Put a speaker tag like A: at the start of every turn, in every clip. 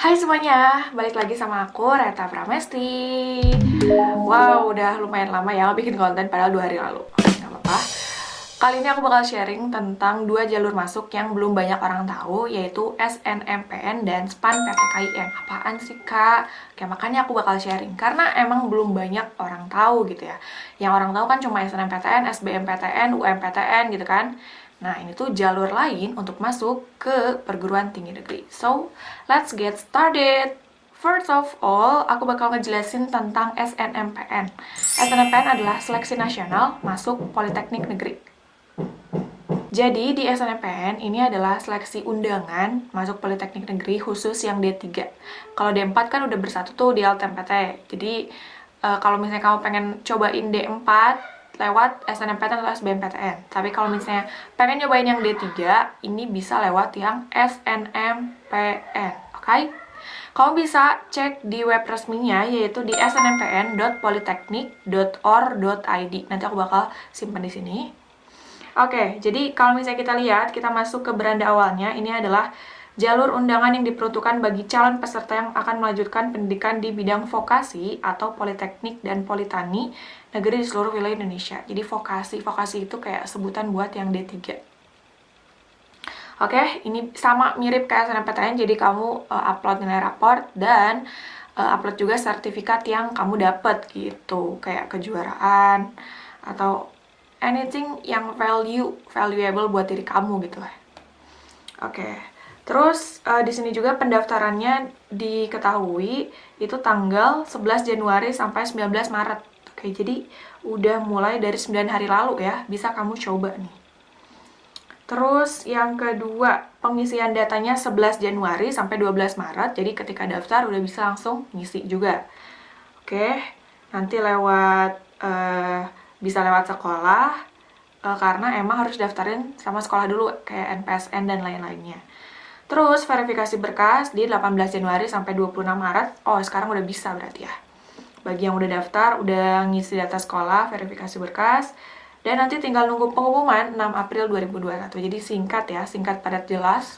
A: Hai semuanya, balik lagi sama aku Reta Pramesti. Wow, udah lumayan lama ya bikin konten padahal 2 hari lalu. Oke, nggak apa-apa. Kali ini aku bakal sharing tentang 2 jalur masuk yang belum banyak orang tahu, yaitu SNMPN dan SPAN PTKIN. Apaan sih kak? Oke, makanya aku bakal sharing karena emang belum banyak orang tahu gitu ya. Yang orang tahu kan cuma SNMPTN, SBMPTN, UMPTN gitu kan. Nah, ini tuh jalur lain untuk masuk ke perguruan tinggi negeri. So, let's get started. First of all, aku bakal ngejelasin tentang SNMPN. SNMPN adalah seleksi nasional masuk Politeknik Negeri. Jadi di SNMPN ini adalah seleksi undangan masuk Politeknik Negeri khusus yang D3. Kalau D4 kan udah bersatu tuh di LTMPT. Jadi kalau misalnya kamu pengen cobain D4 lewat SNMPTN atau SBMPTN. Tapi kalau misalnya pengen nyobain yang D3, ini bisa lewat yang SNMPN. Oke? Kamu bisa cek di web resminya yaitu di snmpn.politeknik.or.id. Nanti aku bakal simpan di sini. Oke, jadi kalau misalnya kita lihat, kita masuk ke beranda awalnya, ini adalah jalur undangan yang diperuntukkan bagi calon peserta yang akan melanjutkan pendidikan di bidang vokasi atau politeknik dan politani negeri di seluruh wilayah Indonesia. Jadi vokasi itu kayak sebutan buat yang D3. Oke, ini sama mirip kayak SNMPTN, jadi kamu upload nilai raport dan upload juga sertifikat yang kamu dapat gitu, kayak kejuaraan atau anything yang valuable buat diri kamu gitu lah. Oke. Terus di sini juga pendaftarannya diketahui itu tanggal 11 Januari sampai 19 Maret. Oke, jadi udah mulai dari 9 hari lalu ya, bisa kamu coba nih. Terus yang kedua, pengisian datanya 11 Januari sampai 12 Maret. Jadi ketika daftar udah bisa langsung ngisi juga. Oke, nanti bisa lewat sekolah, karena emang harus daftarin sama sekolah dulu kayak NPSN dan lain-lainnya. Terus verifikasi berkas di 18 Januari sampai 26 Maret. Oh, sekarang udah bisa berarti ya. Bagi yang udah daftar, udah ngisi data sekolah, verifikasi berkas, dan nanti tinggal nunggu pengumuman 6 April 2021. Jadi singkat ya, singkat padat jelas.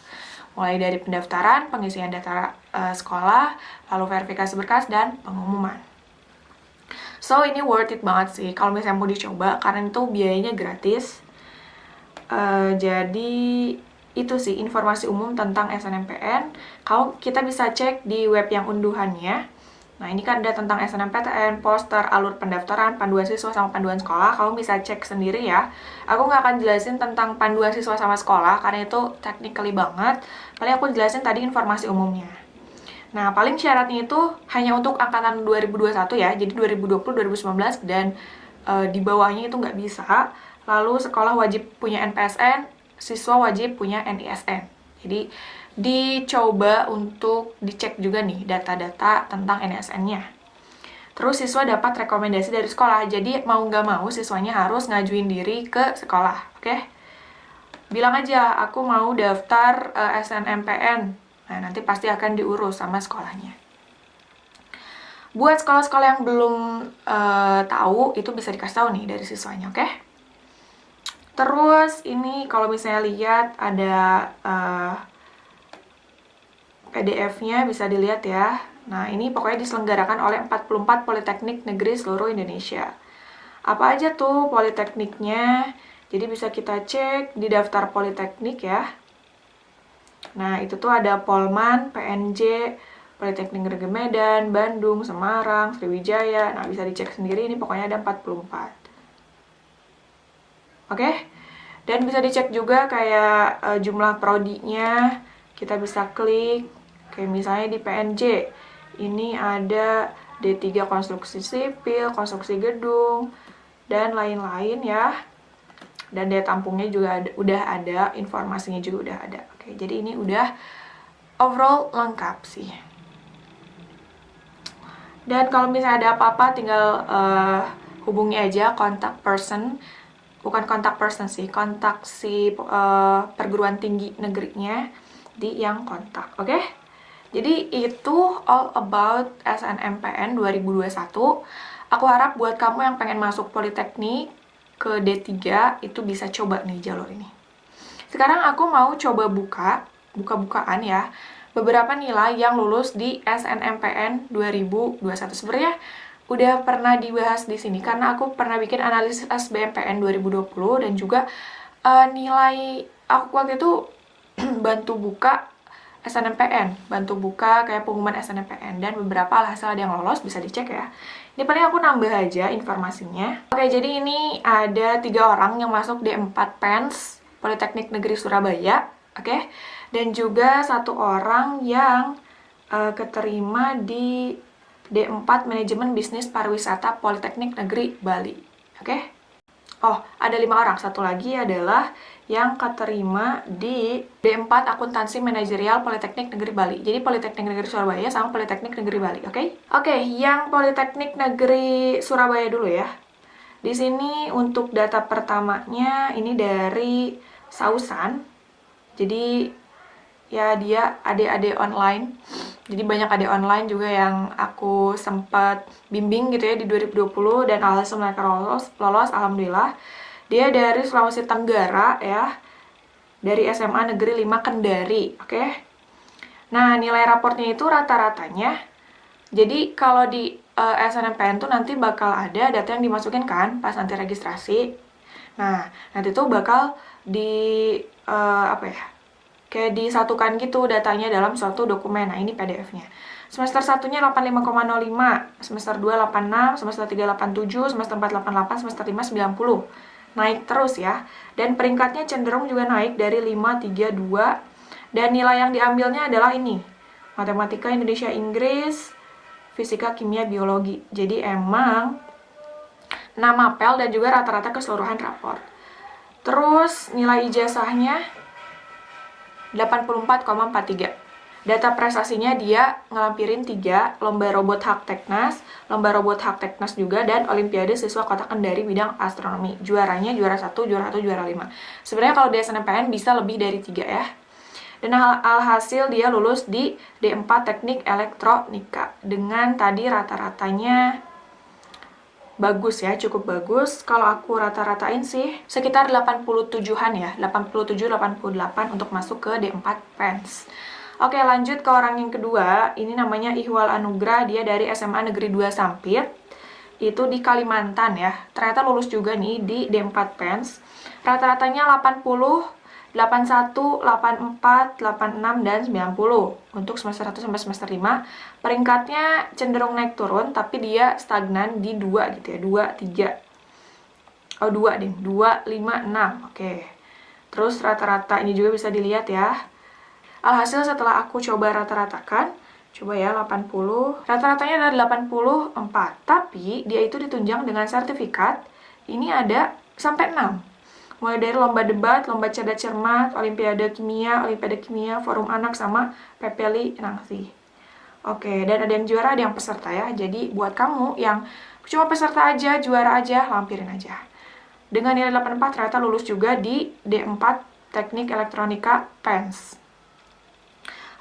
A: Mulai dari pendaftaran, pengisian data sekolah, lalu verifikasi berkas, dan pengumuman. So, ini worth it banget sih kalau misalnya mau dicoba, karena itu biayanya gratis. Jadi, itu sih informasi umum tentang SNMPN. Kita bisa cek di web yang unduhannya. Nah, ini kan ada tentang SNMPTN, poster, alur pendaftaran, panduan siswa sama panduan sekolah. Kamu bisa cek sendiri ya. Aku nggak akan jelasin tentang panduan siswa sama sekolah, karena itu technically banget. Paling aku jelasin tadi informasi umumnya. Nah, paling syaratnya itu hanya untuk angkatan 2021 ya, jadi 2020, 2019, dan di bawahnya itu nggak bisa. Lalu sekolah wajib punya NPSN, siswa wajib punya NISN. Jadi dicoba untuk dicek juga nih data-data tentang NISN-nya. Terus siswa dapat rekomendasi dari sekolah, jadi mau nggak mau siswanya harus ngajuin diri ke sekolah, oke? Bilang aja, aku mau daftar SNMPN. Nah, nanti pasti akan diurus sama sekolahnya. Buat sekolah-sekolah yang belum tahu, itu bisa dikasih tahu nih dari siswanya, oke? Terus ini kalau misalnya lihat ada PDF-nya bisa dilihat ya. Nah, ini pokoknya diselenggarakan oleh 44 Politeknik Negeri seluruh Indonesia. Apa aja tuh politekniknya? Jadi bisa kita cek di daftar politeknik ya. Nah, itu tuh ada Polman, PNJ, Politeknik Negeri Medan, Bandung, Semarang, Sriwijaya. Nah, bisa dicek sendiri, ini pokoknya ada 44. Oke? Dan bisa dicek juga kayak jumlah prodinya. Kita bisa klik, kayak misalnya di PNJ. Ini ada D3 konstruksi sipil, konstruksi gedung, dan lain-lain ya. Dan daya tampungnya juga udah ada, informasinya juga udah ada. Oke, jadi ini udah overall lengkap sih. Dan kalau misalnya ada apa-apa tinggal hubungi aja kontak person, bukan kontak person sih, kontak si perguruan tinggi negerinya di yang kontak, oke? Jadi itu all about SNMPN 2021. Aku harap buat kamu yang pengen masuk politeknik ke D3 itu bisa coba nih jalur ini. Sekarang aku mau coba buka-bukaan ya. beberapa nilai yang lulus di SNMPN 2021. Sebenarnya udah pernah dibahas di sini karena aku pernah bikin analisis SBMPN 2020 dan juga nilai aku waktu itu bantu buka SNMPN, bantu buka kayak pengumuman SNMPN dan beberapa alhasil ada yang lolos, bisa dicek ya. Ini paling aku nambah aja informasinya. Oke, jadi ini ada 3 orang yang masuk D4 PENS Politeknik Negeri Surabaya, oke. Dan juga 1 orang yang keterima di D4 Manajemen Bisnis Pariwisata Politeknik Negeri Bali, oke. Oh, ada 5 orang. Satu lagi adalah yang keterima di D4 Akuntansi Manajerial Politeknik Negeri Bali. Jadi Politeknik Negeri Surabaya sama Politeknik Negeri Bali, oke? Oke, yang Politeknik Negeri Surabaya dulu ya. Di sini untuk data pertamanya ini dari Sausan. Jadi ya dia adik-adik online. Jadi banyak adik online juga yang aku sempat bimbing gitu ya di 2020 dan alhasil mereka lolos alhamdulillah. Dia dari Sulawesi Tenggara ya. Dari SMA Negeri 5 Kendari, oke. Nah, nilai raportnya itu rata-ratanya. Jadi kalau di SNMPN tuh nanti bakal ada data yang dimasukin kan pas nanti registrasi. Nah, nanti tuh bakal di apa ya? Kayak disatukan gitu datanya dalam suatu dokumen. Nah, ini PDF-nya. Semester 1-nya 85,05, semester 2 86, semester 3 87, semester 4 88, semester 5 90. Naik terus ya. Dan peringkatnya cenderung juga naik dari 5 3 2. Dan nilai yang diambilnya adalah ini. Matematika, Indonesia, Inggris, fisika, kimia, biologi. Jadi emang nama mapel dan juga rata-rata keseluruhan rapor. Terus nilai ijazahnya 84,43. Data prestasinya dia ngelampirin 3, lomba robot Hakteknas, lomba robot Hakteknas juga, dan olimpiade siswa kota Kendari bidang astronomi. Juaranya juara 1, juara 1, juara 5. Sebenarnya kalau di SNMPN bisa lebih dari 3 ya. Dan alhasil dia lulus di D4 Teknik Elektronika. Dengan tadi rata-ratanya bagus ya, cukup bagus. Kalau aku rata-ratain sih sekitar 87-an ya, 87-88 untuk masuk ke D4 PENS. Oke, lanjut ke orang yang kedua. Ini namanya Ihwal Anugrah, dia dari SMA Negeri 2 Sampit. Itu di Kalimantan ya. Ternyata lulus juga nih di D4 PENS. Rata-ratanya 80, 81, 84, 86, dan 90 untuk semester 1 sampai semester 5. Peringkatnya cenderung naik turun, tapi dia stagnan di 2 gitu ya, 2, 3. Oh, 2 deh, 2, 5, 6. Oke. Terus rata-rata ini juga bisa dilihat ya. Alhasil setelah aku coba rata-ratakan, coba ya 80, rata-ratanya adalah 84. Tapi dia itu ditunjang dengan sertifikat, ini ada sampai 6. Mulai dari lomba debat, lomba cerdas cermat, olimpiade kimia, forum anak, sama PPLI Nangsi. Oke, dan ada yang juara, ada yang peserta ya. Jadi buat kamu yang cuma peserta aja, juara aja, lampirin aja. Dengan nilai 84 ternyata lulus juga di D4 Teknik Elektronika PENS.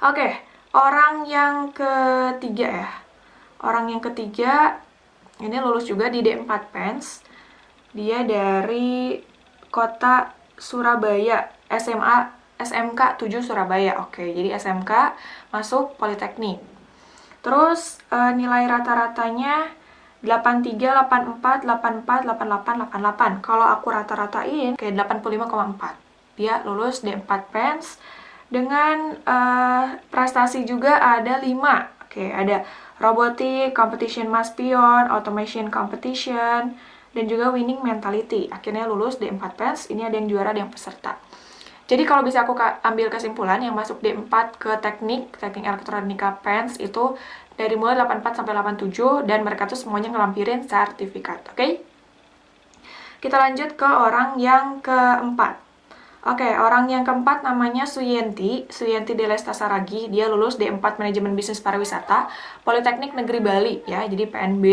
A: Oke, orang yang ketiga ya. Orang yang ketiga ini lulus juga di D4 PENS. Dia dari Kota Surabaya, SMK 7 Surabaya. Oke, jadi SMK masuk Politeknik. Terus nilai rata-ratanya 83, 84, 84, 88, 88. Kalau aku rata-ratain kayak 85,4. Dia lulus D4 PENS dengan prestasi juga ada 5. Oke, ada Robotic Competition Mass Pion, Automation Competition, dan juga Winning Mentality. Akhirnya lulus D4 PENS, ini ada yang juara, ada yang peserta. Jadi kalau bisa aku ambil kesimpulan, yang masuk D4 ke teknik elektronika PENS itu dari mulai 84 sampai 87, dan mereka tuh semuanya ngelampirin sertifikat, oke? Kita lanjut ke orang yang keempat. Oke, orang yang keempat namanya Suyanti Delesta Saragi. Dia lulus D4 Manajemen Bisnis Pariwisata, Politeknik Negeri Bali ya, jadi PNB.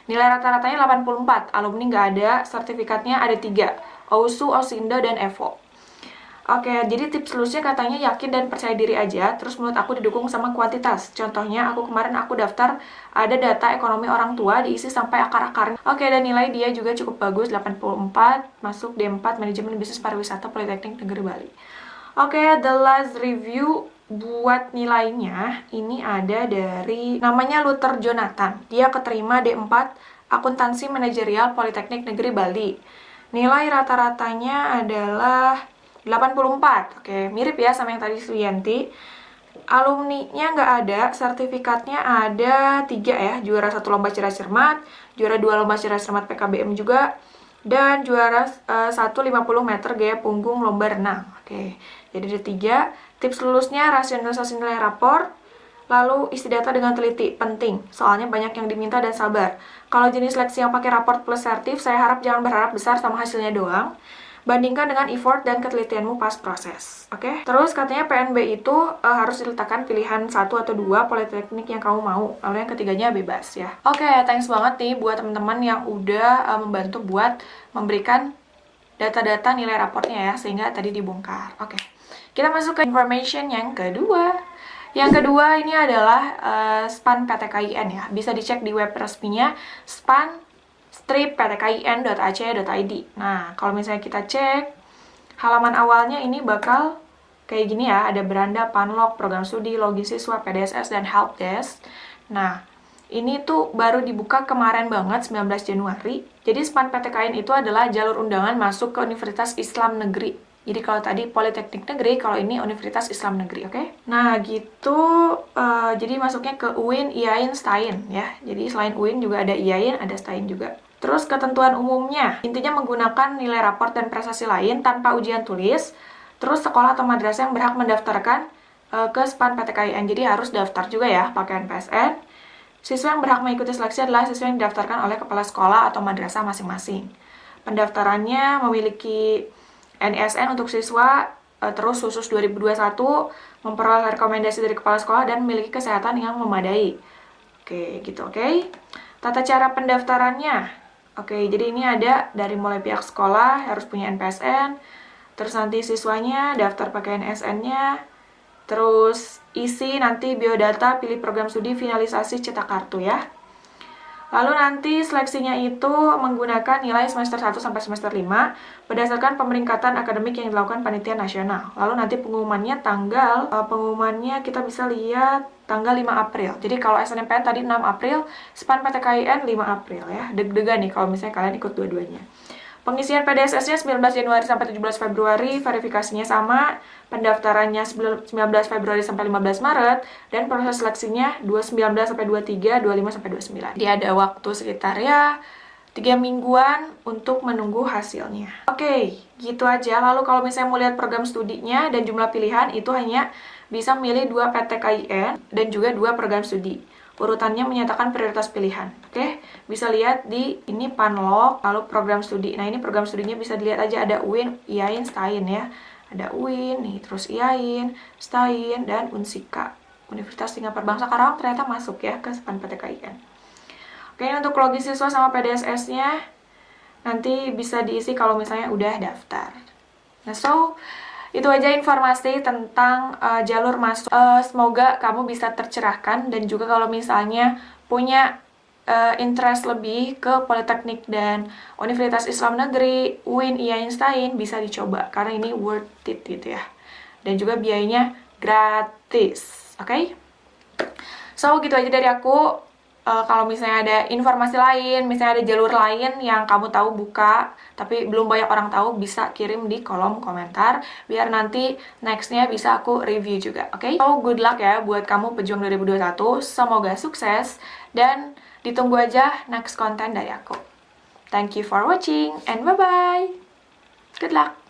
A: Nilai rata-ratanya 84, alumni nggak ada, sertifikatnya ada 3, OSU, Osindo, dan EVO. Oke, jadi tips lulusnya katanya yakin dan percaya diri aja, terus menurut aku didukung sama kuantitas. Contohnya, kemarin aku daftar, ada data ekonomi orang tua, diisi sampai akar-akarnya. Oke, dan nilai dia juga cukup bagus, 84, masuk D4 Manajemen Bisnis Pariwisata Politeknik Negeri Bali. Oke, the last review buat nilainya, ini ada dari namanya Luther Jonathan. Dia keterima D4 Akuntansi Manajerial Politeknik Negeri Bali. Nilai rata-ratanya adalah 84. Oke, mirip ya sama yang tadi Suyanti. Alumni-nya nggak ada, sertifikatnya ada 3 ya. Juara 1 lomba cerdas cermat, juara 2 lomba cerdas cermat PKBM juga, dan juara 1 50 meter gaya punggung lomba renang. Oke, jadi ada 3. Tips lulusnya rasionalisasi nilai rapor, lalu isi data dengan teliti, penting, soalnya banyak yang diminta dan sabar. Kalau jenis seleksi yang pakai raport plus sertif, saya harap jangan berharap besar sama hasilnya doang. Bandingkan dengan effort dan ketelitianmu pas proses. Oke? Terus katanya PNB itu harus diletakkan pilihan 1 atau 2 politeknik yang kamu mau. Lalu yang ketiganya bebas ya. Oke, thanks banget nih buat teman-teman yang udah membantu buat memberikan data-data nilai raportnya ya, sehingga tadi dibongkar. Oke. Kita masuk ke information yang kedua. Yang kedua ini adalah SPAN PTKIN ya. Bisa dicek di web resminya span-ptkin.ac.id. Nah, kalau misalnya kita cek halaman awalnya ini bakal kayak gini ya. Ada beranda, panlog, program studi, logis siswa, PDSS, dan helpdesk. Nah, ini tuh baru dibuka kemarin banget, 19 Januari. Jadi SPAN PTKIN itu adalah jalur undangan masuk ke Universitas Islam Negeri. Jadi kalau tadi Politeknik Negeri, kalau ini Universitas Islam Negeri, oke? Nah, gitu. Jadi masuknya ke UIN, IAIN, STAIN ya. Jadi selain UIN juga ada IAIN, ada STAIN juga. Terus ketentuan umumnya, intinya menggunakan nilai raport dan prestasi lain tanpa ujian tulis. Terus sekolah atau madrasah yang berhak mendaftarkan ke SPAN PTKIN. Jadi harus daftar juga ya, pakai NPSN. Siswa yang berhak mengikuti seleksi adalah siswa yang didaftarkan oleh kepala sekolah atau madrasah masing-masing. Pendaftarannya memiliki NSN untuk siswa, terus khusus 2021, memperoleh rekomendasi dari kepala sekolah dan memiliki kesehatan yang memadai. Oke, gitu, oke. Tata cara pendaftarannya. Oke, jadi ini ada dari mulai pihak sekolah, harus punya NPSN, terus nanti siswanya daftar pakai NSN-nya, terus isi nanti biodata, pilih program studi, finalisasi, cetak kartu ya. Lalu nanti seleksinya itu menggunakan nilai semester 1 sampai semester 5 berdasarkan pemeringkatan akademik yang dilakukan panitia nasional. Lalu nanti pengumumannya kita bisa lihat tanggal 5 April. Jadi kalau SNMPTN tadi 6 April, SPAN PTKIN 5 April ya. Deg-degan nih kalau misalnya kalian ikut dua-duanya. Pengisian PDSS-nya 19 Januari sampai 17 Februari, verifikasinya sama, pendaftarannya 19 Februari sampai 15 Maret, dan proses seleksinya 19 sampai 23, 25 sampai 29. Dia ada waktu sekitar ya 3 mingguan untuk menunggu hasilnya. Oke, gitu aja. Lalu kalau misalnya mau lihat program studinya dan jumlah pilihan, itu hanya bisa memilih 2 PTKIN dan juga 2 program studi. Urutannya menyatakan prioritas pilihan. Oke, bisa lihat di ini panlog, lalu program studi. Nah, ini program studinya bisa dilihat aja, ada UIN, IAIN, STAIN ya. Ada UIN, nih, terus IAIN, STAIN, dan Unsika. Universitas Singapura Bangsa Karawang ternyata masuk ya ke SPAN PTKIN. Oke, ini untuk logis siswa sama PDSS-nya nanti bisa diisi kalau misalnya udah daftar. Nah, itu aja informasi tentang jalur masuk. Semoga kamu bisa tercerahkan, dan juga kalau misalnya punya interest lebih ke Politeknik dan Universitas Islam Negeri, UIN, IAIN, STAIN, bisa dicoba karena ini worth it gitu ya. Dan juga biayanya gratis. Oke? So, gitu aja dari aku. Kalau misalnya ada informasi lain, misalnya ada jalur lain yang kamu tahu buka, tapi belum banyak orang tahu, bisa kirim di kolom komentar, biar nanti nextnya bisa aku review juga, oke? So, good luck ya buat kamu pejuang 2021, semoga sukses, dan ditunggu aja next konten dari aku. Thank you for watching, and bye-bye! Good luck!